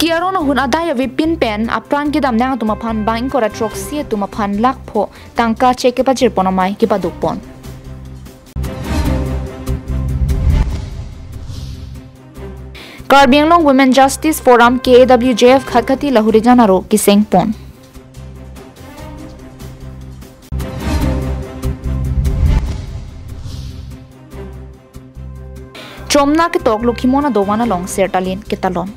Kiaron hun adaya vipin pen apran ki dam nang tumaphan bang kora troxi tumaphan lakpho tangka cheke pa jirponamai ki padukpon. Karbi Anglong Women Justice Forum KAWJF khatkati lahurijanaro kisengpon. Chomna ke tok lukhimona dowana long sertalin kitalon.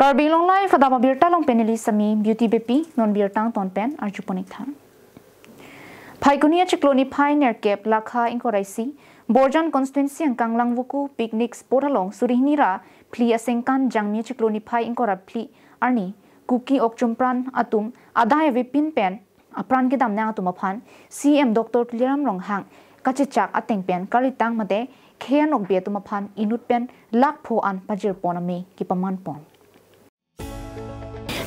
KarbiAnglongLIVE adama birta long peneli sami beauty bepi non birtang ton pen arjuponik than. Phaikunia chikloni phai nerkep lakha inkoraisi Borjan constituency ang kanglangwuku picnic spot along surihnira pli asengkan jangmi chikloni phai inkora pli arni kuki okchumpran atum adaya vipin pen apran ke damna atumaphan CM Dr. Tuliram Ronghang kachichak ateng pen karitang mate kheanok be tumaphan inut pen lakpho an pajir ponami kipaman pon.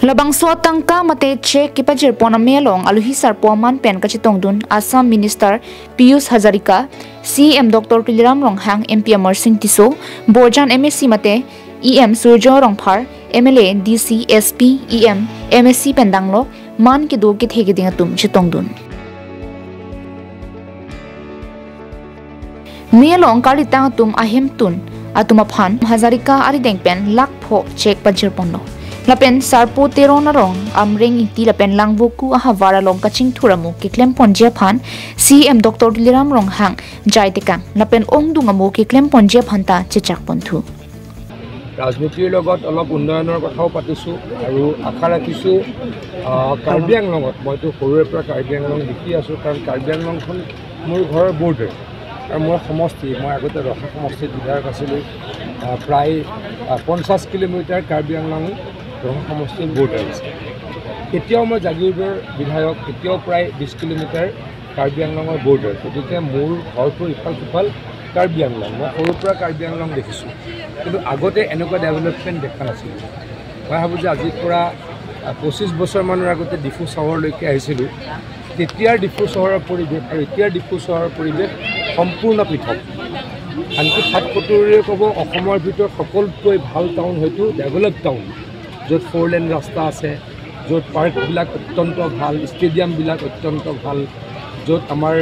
Labang suatang ka mate check kipajir pona melong aluhisar poman pen kachitongdun Assam Minister Piyush Hazarika CM Dr. Tuliram Ronghang MP Amersing Tiso Borjan MSC mate EM Surjo Rongphar MLA DC SP EM MSC Pendanglo man ki do ki thege dingatum chitongdun melong karitang tum ahem tun atumaphan Hazarika ari dengpen lakpho check pajir ponno Lapen sarpo tero narong amring iti lapen langbuku ahavara long kaching thuramu kiklem ponje phan CM Dr. Tuliram Ronghang jai tekang lapen ongdungamu kiklem ponje phanta chechak ponthu Rajnitir logot olop unnoyonor kothao patisu aru akha rakhisu Karbi Anglongot moitu horure pra Karbi Anglong dikhi asu karon Karbi Anglong khon mur ghor border ar mor samosti moi agote rakha samosti bidhayok asilu pray 50 kilometer Karbi Anglong সমষ্টিৰ border আছে এতিয়াও মই জাগিৰৰ বিধায়ক এতিয়াও প্ৰায় 20 kilometre Karbi আংলঙৰ border গতিকে মোৰ ঘৰটো ইফাল সিফাল কাৰ্বি আংলং মই সৰুৰ পৰা কাৰ্বি আংলং দেখিছোঁ কিন্তু আগতে এনেকুৱা ডেভেলপমেণ্ট দেখা নাছিলোঁ মই ভাবোঁ যে আজিৰ পৰা 25 বছৰমানৰ আগতে ডিফু চহৰলৈকে আহিছিলোঁ তেতিয়াৰ ডিফু চহৰৰ পৰিৱেশ আৰু এতিয়াৰ ডিফু চহৰৰ পৰিৱেশ সম্পূৰ্ণ পৃথক আনকি ৭৭ৰে ক'ব অসমৰ ভিতৰত সকলোতকৈ ভাল টাউন হয়তো ডেভেলপ টাউন য'ত 4 লেন ৰাস্তা আছে য'ত পাৰ্কবিলাক অত্যন্ত ভাল ষ্টেডিয়ামবিলাক অত্যন্ত ভাল য'ত আমাৰ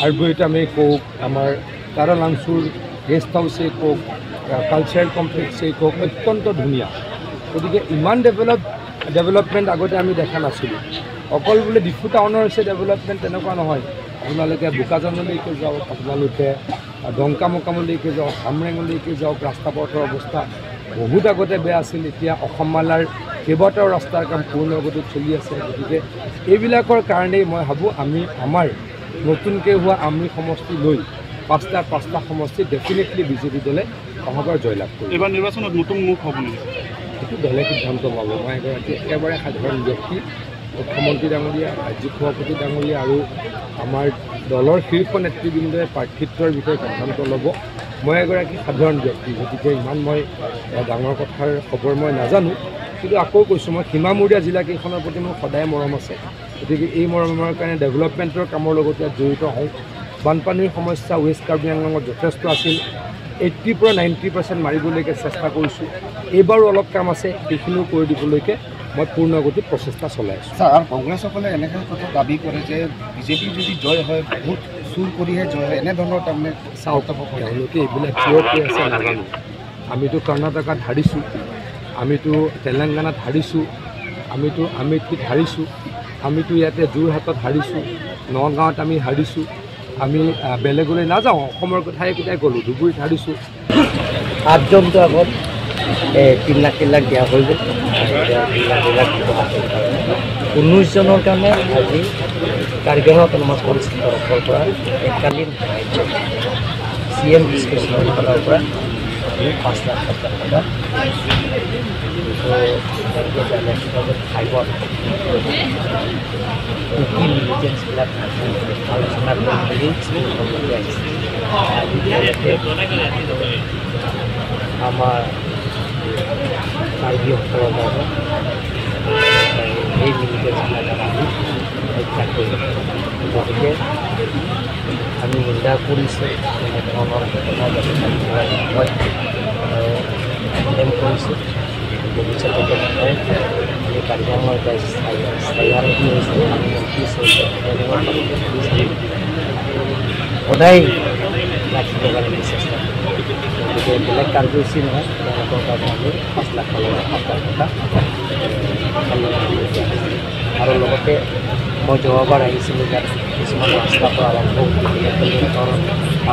আৰ্বৰিটামে কওক আমাৰ তাৰালাংচুৰ গেষ্ট হাউচে কওক কালচাৰেল কমপ্লেক্সে কওক অত্যন্ত ধুনীয়া গতিকে ইমান ডেভেলপমেণ্ট আগতে আমি দেখা নাছিলোঁ অকল বোলে ডিফু টাউনৰ হৈছে ডেভেলপমেণ্ট তেনেকুৱা নহয় আপোনালোকে বোকাজানলৈকে যাওক আপোনালোকে ডংকামকামলৈকে যাওক হামৰেঙলৈকে যাওক ৰাস্তা পথৰ অৱস্থা বহুত আগতে বেয়া আছিল এতিয়া অসমমালাৰ কেইবাটাও ৰাস্তাৰ কাম পূৰ্ণগতিত চলি আছে গতিকে এইবিলাকৰ কাৰণেই মই ভাবোঁ আমি আমাৰ নতুনকৈ হোৱা আমি সমষ্টি লৈ পাঁচটা সমষ্টি ডেফিনেটলি বিজেপি দলে অহবাৰ জয়লাভ কৰিব এইবাৰ নিৰ্বাচনত নতুন মুখ হ'ব নেকি এইটো দলে সিদ্ধান্ত ল'ব মই এগৰাকী একেবাৰে সাধাৰণ ব্যক্তি মুখ্যমন্ত্ৰী ডাঙৰীয়া, ৰাজ্যিক সভাপতি ডাঙৰীয়া আৰু আমাৰ দলৰ শীৰ্ষ নেতৃবৃন্দই প্ৰাৰ্থিত্বৰ বিষয়ে সিদ্ধান্ত ল'ব। মই এগৰাকী সাধাৰণ ব্যক্তি, গতিকে ইমান মই ডাঙৰ কথাৰ খবৰ মই নাজানো। কিন্তু আকৌ কৈছোঁ, মই সীমামূৰীয়া জিলাকেইখনৰ প্ৰতি মোৰ সদায় মৰম আছে। গতিকে এই মৰমৰ কাৰণে ডেভেলপমেণ্টৰ কামৰ লগত ইয়াত জড়িত হওঁ। বানপানীৰ সমস্যা ৱেষ্ট কাৰ্বি আংলঙত যথেষ্ট আছিল। 80 পৰা 90% মাৰিবলৈকে চেষ্টা কৰিছোঁ। এইবাৰো অলপ কাম আছে, সেইখিনিও কৰি দিবলৈকে মই পূৰ্ণগতিত প্ৰচেষ্টা চলাই আছোঁ। ছাৰ, কংগ্ৰেছসকলে এনেকুৱা কথা দাবী কৰে যে বিজেপি যদি জয় হয় বহুত চুৰ কৰিহে জয় হয়, এনেধৰণৰ তাৰমানে চাওক, তেওঁলোকে এইবিলাক কিয় কৈ আছে নাজানো। আমিতো কৰ্ণাটকাত হাৰিছোঁ, আমিতো তেলেংগানাত হাৰিছোঁ, আমিতো আমেথিত হাৰিছোঁ, আমিতো ইয়াতে যোৰহাটত হাৰিছোঁ, নগাঁৱত আমি হাৰিছোঁ। আমি বেলেগলৈ নাযাওঁ, অসমৰ কথাই কেইটাই ক'লোঁ। ধুবুৰীত হাৰিছোঁ। 8জনটো আগত 3 লাখ দিয়া হৈ গ'ল। 19জনৰ কাৰণে আজি কাৰ্বি আংলং অট'নমাছ কমিটিৰ তৰফৰ পৰা এককালীন CM ডিছকাশ্যনৰ ফালৰ পৰা 5 লাখ টকা ইণ্টেলিজেঞ্চবিলাক আলোচনা কৰি আমাৰ কাৰ্বিসকলৰ বাবে এই ইণ্টেলিজেঞ্চবিলাক আমি হত্যা কৰিম। গতিকে আমি নিন্দা কৰিছোঁ এনেধৰণৰ ঘটনা যাতে হয় আৰু এম কৰিছোঁ ভৱিষ্যতে নহয়। আমি কাৰ্বি আংলঙৰ স্থায়ী হৈছে, আমি সদায় ৰাখিবৰ কাৰণে চেষ্টা কৰোঁ। গতিকে বেলেগ কাৰ্যসূচী নহয়, তেওঁলোকৰ কাৰণে আমি 5 লাখ টকা আৰু লগতে মই যোৱাবাৰ আহিছিলোঁ ইয়াত কিছুমান ৰাস্তাৰ পৰা আৰম্ভ কৰি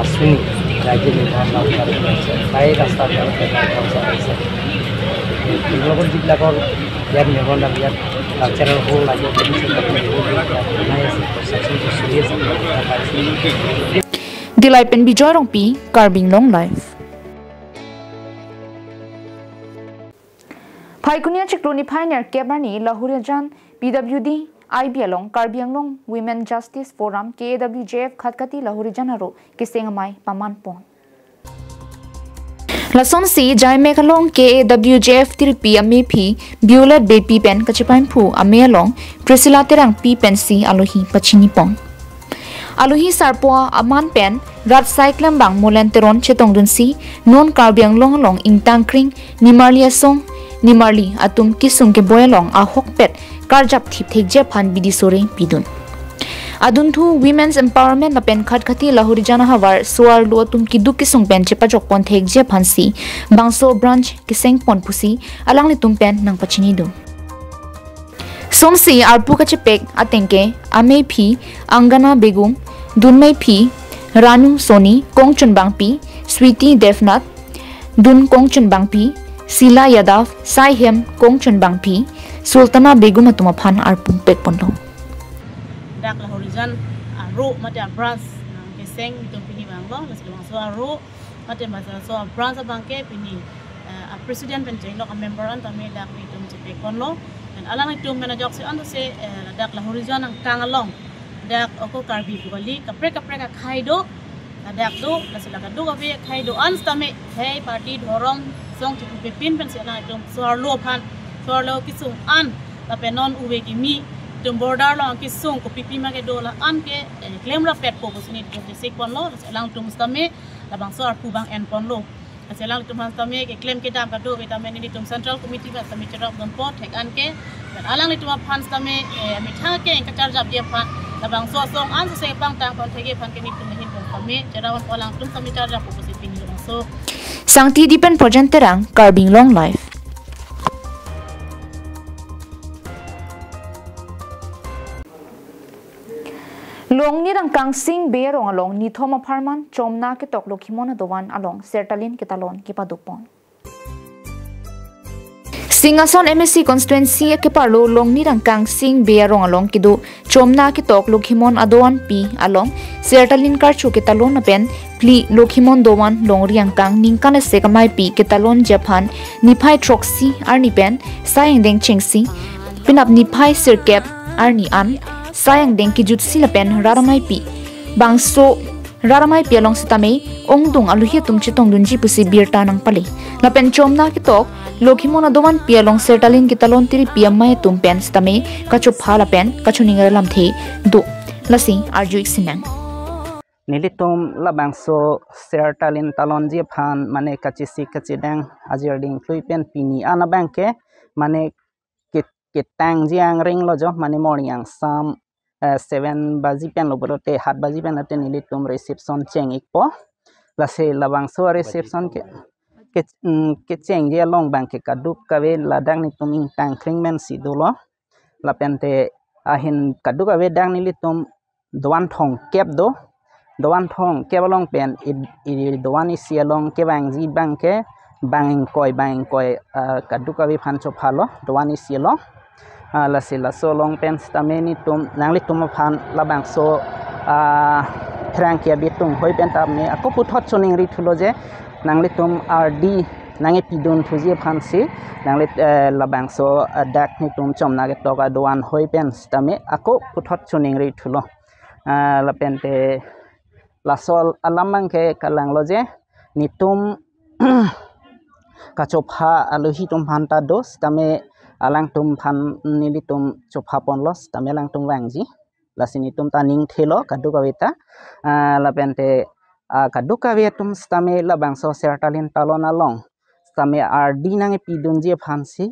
আঁচনি ৰাজ্য নিৰ্মাণ আছে, প্ৰায় ৰাস্তাত আহিছে। লগত যিবিলাকৰ ইয়াত নিৰ্মাণ দাম ইয়াত কালচাৰৰ সৰু লাগে বনাই আছে, প্ৰচেছটো চলি আছে। Dilaipen Bijoy Rongpi, KarbiAnglongLIVE. Phaikunia Chikloni Pioneer Kebarni Lahuriajan PWD IB along Karbi Anglong Women Justice Forum KAWJF Khatkati Lahurijanaro Kisengamai Pamanpon. Lason si Jai Mekalong KAWJF Tiripi Amepi Violet Baby Pen Kachipaimpu Amealong Priscilla Terang P Pen si Alohi Pachinipong. Alohi Sarpoa Aman Pen Rat Cyclam Bang Molenteron Chetongdunsi Non Karbi Anglong along Intang Kring Nimarlia Song Nimarli Atum Kisung ke Boyalong a Hokpet Karjap Thip Thek Japan Bidisore Bidun Aduntu Women's Empowerment na pen Khatkati Lahurijana Hawar Suar Lu Atum Kiduk Kisung Pen Chepajok Pon Thek Japan si Bangso Branch Kiseng Pon Pusi Alang Litum Pen Nang Pachinidu Somsi Arpu Kachepek Atenke Ame Phi Angana Begum Dunmei Phi Ranu Soni Kongchun Bangpi Sweetie Devnath Dun Kongchun Bangpi Sila Yadav Saihem Kongchun Bangpi Sultana Begum Atumaphan Arpu Pek Pondo Dak Lahurijan Ru Mata Branch Keseng Tumpini Banglo Lasilong So Ru Mata Masa So Branch Bangke Pini a President Penjenglo a member on Tame Dak Tum Pek Pondo and Alang Tum Manager Ando Se Dak Lahurijan and Kangalong Dak Oko Karbi Bali Kapreka Kaido Dak Do Lasilaka Do Gabe Kaido Anstame Hey Party Horom Song to Pin Pensela Tum So Lopan So Lo Kisung An La Penon Uweki Mi Tum Border Long Kisung Pipi Magedola Anke Claim La Pet Pocos in the second law Alang Tum Stame La Bangsor Pubang and Ponlo Alang Tum Stame Claim Kedam Kado Vitamini Tum Central Committee was the Mitchell of Port Tek Anke but Alang Tum Pan Stame Mitake and Katarja Diapan La Bangsor Song Answer Say Bang Tank on Tege Pankini to the Hindu for me Jerawan Polang Tum Samitaja Pocos in so Sangti Dipen Projenterang KarbiAnglongLIVE. Long ni rang kang sing berong along ni thoma pharman chomna ke tok lokhimona dowan along sertalin ke talon ke padupon Singason MSC constituency ke parlo long ni rang kang sing berong along kidu chomna ke tok lokhimon adowan pi along sertalin karchu ke talon pen pli lokhimon dowan long riang kang ningkan se kamai pi ke talon japan niphai troxy arni pen saing deng chengsi pinap niphai sirkep arni an sayang deng ki jut silapen raramai pi bangso raramai pi along sitame ongdung aluhi tum chitong dunji pusi birta nang pali lapen chomna ki tok lokhimona doman pi along sertalin ki talon tiri pi amai tum pen sitame kachu phala pen kachu ningar lam the do lasi arju iksinang nilitum labangso sertalin talon je phan mane kachisi kachidang ajir ding fluipen pini ana banke mane kitang jiang ring lojo mane morning ang sam 7 baji pen lobrote 7 baji pen ate nilitum reception cheng ikpo lase labangso reception ke cheng je long banke kaduk kawe ladang nitum ing tang kringmen sidulo lapente ahin kaduk kawe dang nilitum doan thong kep do doan thong kebalong pen doan isialong kebang ji bangke banging koi kaduka bi phancho phalo doan isialong lasi lasolong pen stameni tum nangli tum phan labang so frangkia bitung hoi pen tamne ako puthot choning ri thulo je nangli tum rd nangi pidun thuji phansi nangli labang so dak ni tum chomna ge toka doan hoi pen stame ako puthot choning ri thulo lapente lasol alamang ke kalang loje nitum kachopha aluhi tum phanta dos tame alang tum phan nilitum chopha ponlos tame lang tum wangji lasini tum taning thelo kadukawita lapente kadukawe tum stame labang so sertalin talon along stame rd nang pidunje phansi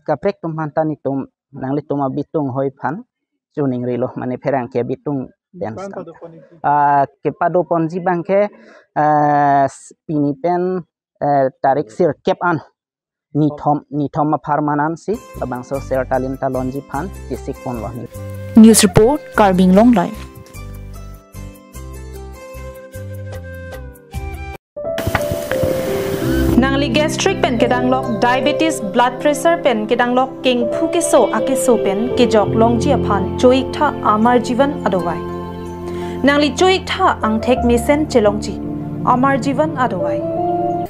kaprek tum phanta nitum nanglitum bitung hoi phan chuning rilo mane ferang ke bitung kepado ponji bangke pinipen tarik sir kep an nitom permanency labang so sertalin talonji phan kisik pon lo News report KarbiAnglongLIVE. Nangli gastric pen kedanglok diabetes blood pressure pen kedanglok king phukeso akeso pen kejok longji aphan choik tha amar jivan adowai nangli choik tha angthek misen chelongji amar jivan adowai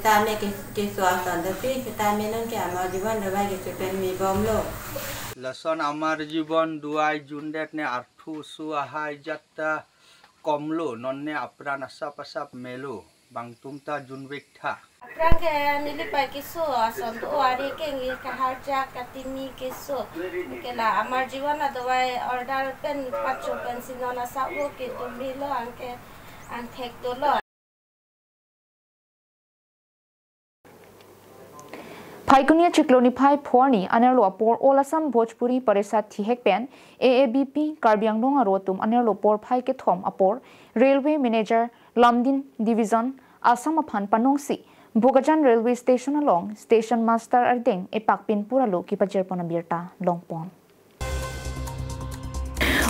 tame ke swasan dati tame nan ke amar jivan adowai ke pen mi bomlo lason amar jivan duai jundet ne arthu su ahai jatta komlo nonne apran asap asap melo bang tumta junwek tha Prangke nili pai kiso ason to ari ke ngi ka harja katini kiso kela amar jivan adowai order pen pacho pen sinona sawo ke tumilo anke anthek dolo Phaikunia chikloni phai phorni anerlo apor olasam bhojpuri parisat thihek pen AABP KarbiAnglong arotum anerlo por phai ke thom apor railway manager Lamdin division Assam aphan panongsi Bogajan railway station along station master ardeng epakpin puralo ki pajerpona birta longpon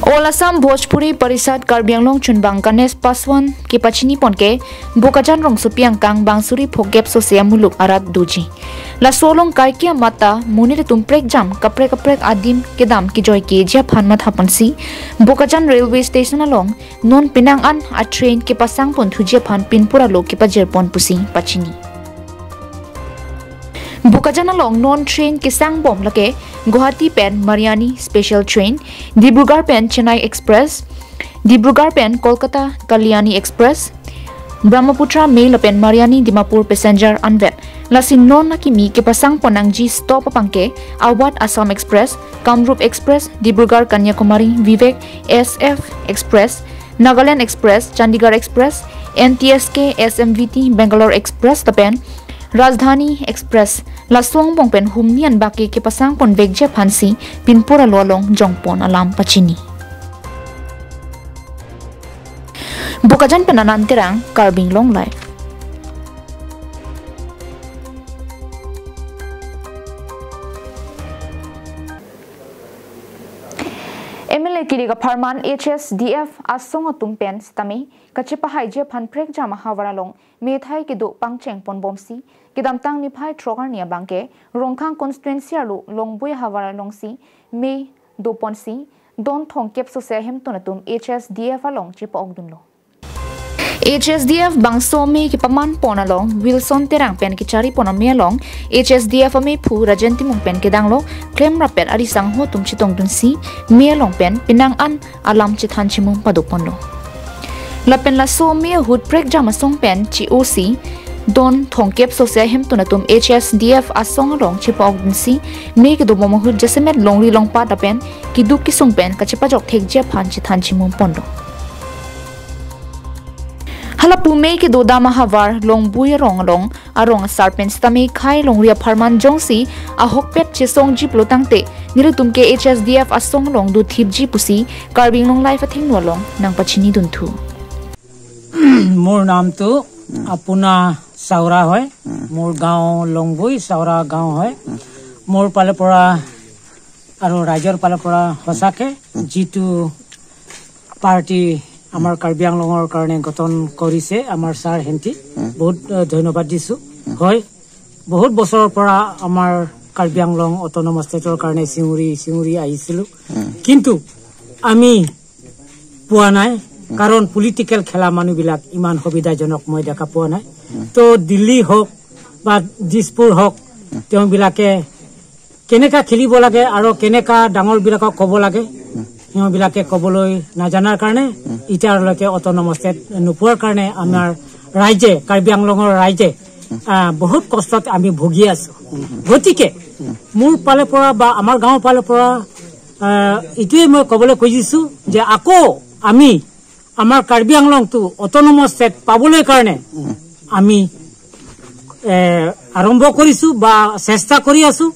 All Assam Bhojpuri Parisad KarbiAnglong Chunbang Ganesh Paswan ki pachini ponke Bogajan rong supiang kang bangsuri phogep sosia muluk arat duji la solong kaikia mata munire tumprek jam kaprek adim kedam ki joy ki ja phan matha pansi Bogajan railway station along non pinang an a train ki pasang pon thuje phan pinpura lo ki pajerpon pusi pachini Bogajan along non train ki sang bom lake Guwahati pen Mariani special train Dibrugarh pen Chennai express Dibrugarh pen Kolkata Kalyani express Brahmaputra mail pen Mariani Dimapur passenger unvet lasin non nakimi ke pasang ponangji stop pangke Awad Assam express Kamrup express Dibrugarh Kanyakumari Vivek SF express Nagaland express Chandigarh express NTSK SMVT Bangalore express tapen Rajdhani Express laswang bongpen humnian baki ke pasang pon vegje phansi pinpura lolong jongpon alam pachini Bogajan penanantirang KarbiAnglongLIVE MLA kiriga Parman HSDF asong tumpen stami kachipa haije phanprek jama hawaralong methai ke do pangcheng ponbomsi kidamtang ni phai trogar nia bangke rongkhang constituency alu longboi hawaralong si me do ponsi don thong kep so se hem tonatum HSDF along chipa ogdunlo HSDF bangso me ki paman ponalong Wilson terang pen ki chari ponamia long HSDF ame phu rajenti mung pen ke danglo claim rapet ari sang ho tum chitong dun si me long pen pinang an alam chithan chimung padupondo lapen la so me hood break jama song pen chi oc don thongkep sosia hem tunatum HSDF asong long chipok dun si me ke do momo hood jasemet longri long pa tapen ki duk ki song pen ka chipa jok thek je phan chithan chimung pondo halapu me ke do dama havar long bui rong long arong sarpen stami khai long ria pharman jongsi a hokpet chesong ji plotangte nilutum ke HSDF asong long du thip ji pusi KarbiAnglongLIVE athing nolong nang pachini duntu मोर नाम तो अपना सावरा है मोर गाँव लंगबुई सावरा गाँव है मोर पाले पड़ा और राइजर पाले पड़ा हसाके जीतु पार्टी आमार कार्बी आंगलंगर कारणे गठन करिसे आमार सार हेंटी बहुत धन्यवाद दिसु হয় बहुत बছৰৰ পৰা आमार कार्बी आंगलंग অটোনমাস ষ্টেটৰ कारणे सिंगुरी আহিছিল কিন্তু আমি পোৱা নাই कारण पॉलिटिकल खेला मानु बिलाक इमान सुविधाजनक मैं देखा पा ना तो दिल्ली हक बा दिसपुर हक तें बिलाके केनेका खेलिब लागे आरो केनेका डांगर बिलाक कब लागे तें बिलाके कबलै नाजानार कारणे इटारलके अटोनमास स्टेट नुपुर कारणे आमार राइजे कार्बी आंगलंगर राइजे बहुत कष्टत आमी भुगि आছো गतिके मोर पाले परा बा आमार गाँव पाले परा इटुए मैं कबलै खुजिछु जे आको आमी आमार कार्बी आंगलंग तो अटोनमास स्टेट पाबले कारणे आमी आरम्भ करिछु बा चेष्टा करि आछु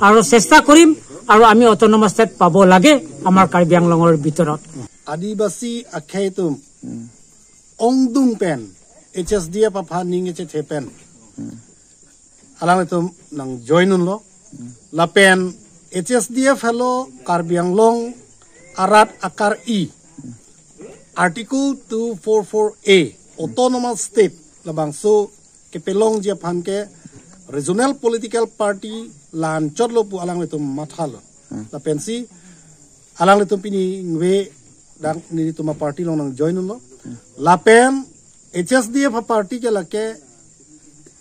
आरो चेष्टा करिम आरो आमी अटोनमास स्टेट पाबो लागे आमार कार्बी आंगलंगर भितरत आदिवासी आख्यायतुम ओंगदुं पेन HSDF अफानिंग एचे थेपेन आलांगतुम नंग जॉइनुन लो लापेन HSDF हेलो कार्बी आंगलंग आरात आकार ई Article 244A Autonomous State labangso ke pelong je phan ke regional political party lan chotlo pu alang letum mathalo la pensi alang letum pini ngwe dang ni tuma party long nang join lo la pen HSDF party ke lake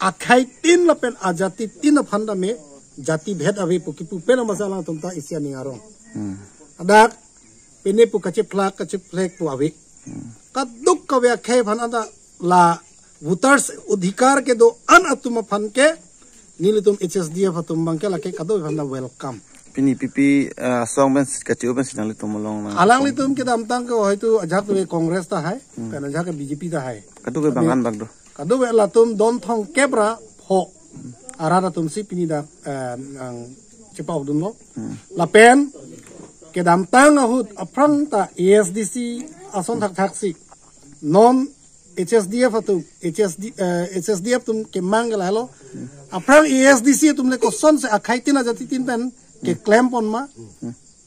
akhai tin la pen ajati tin phanda me jati bhed ave pu ki pu pen masala tumta isya ningaro adak pene pu kache flak pu ave kaduk ka व्याख्या fun अदा ला voters अधिकार के दो अन अतुम fun के नीलितुम HSDF अतुम बंके लके कदो fun welcome पिनी पिपी song बेंस कचे ओबन सिनाली तुम लोग आलांग लितुम के दामतांग को होय तो अजाक तो कांग्रेस ता है पेन अजाक बीजेपी ता है कदो के बंगान बगदो कदो वेला तुम दोन थोंग केब्रा हो आरादा तुम सी पिनी दा चिपाव दुनो ला पेन के दामतांग अहुत अफ्रंग ता ASDC आसन थाक्सी नॉन HSDF अतु HSDF तुम के मांगला हेलो अफ्रंग ASDC तुमने क्वेश्चन से अखाइतिन जाति तीन पेन के क्लेम पनमा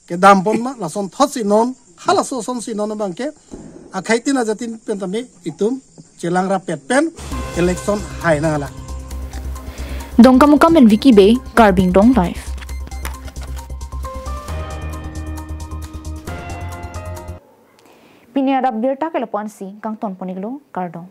के दाम पनमा लासन थसी नॉन हालासो सनसी नॉन बांके अखाइतिन जाति पेन तमे इतुम चेलांगरा पेन इलेक्शन हाय नाला Dongka muka men Vicky Bay KarbiAnglongLIVE Pini ada birta ke lepuan si kang ton poniglo kardong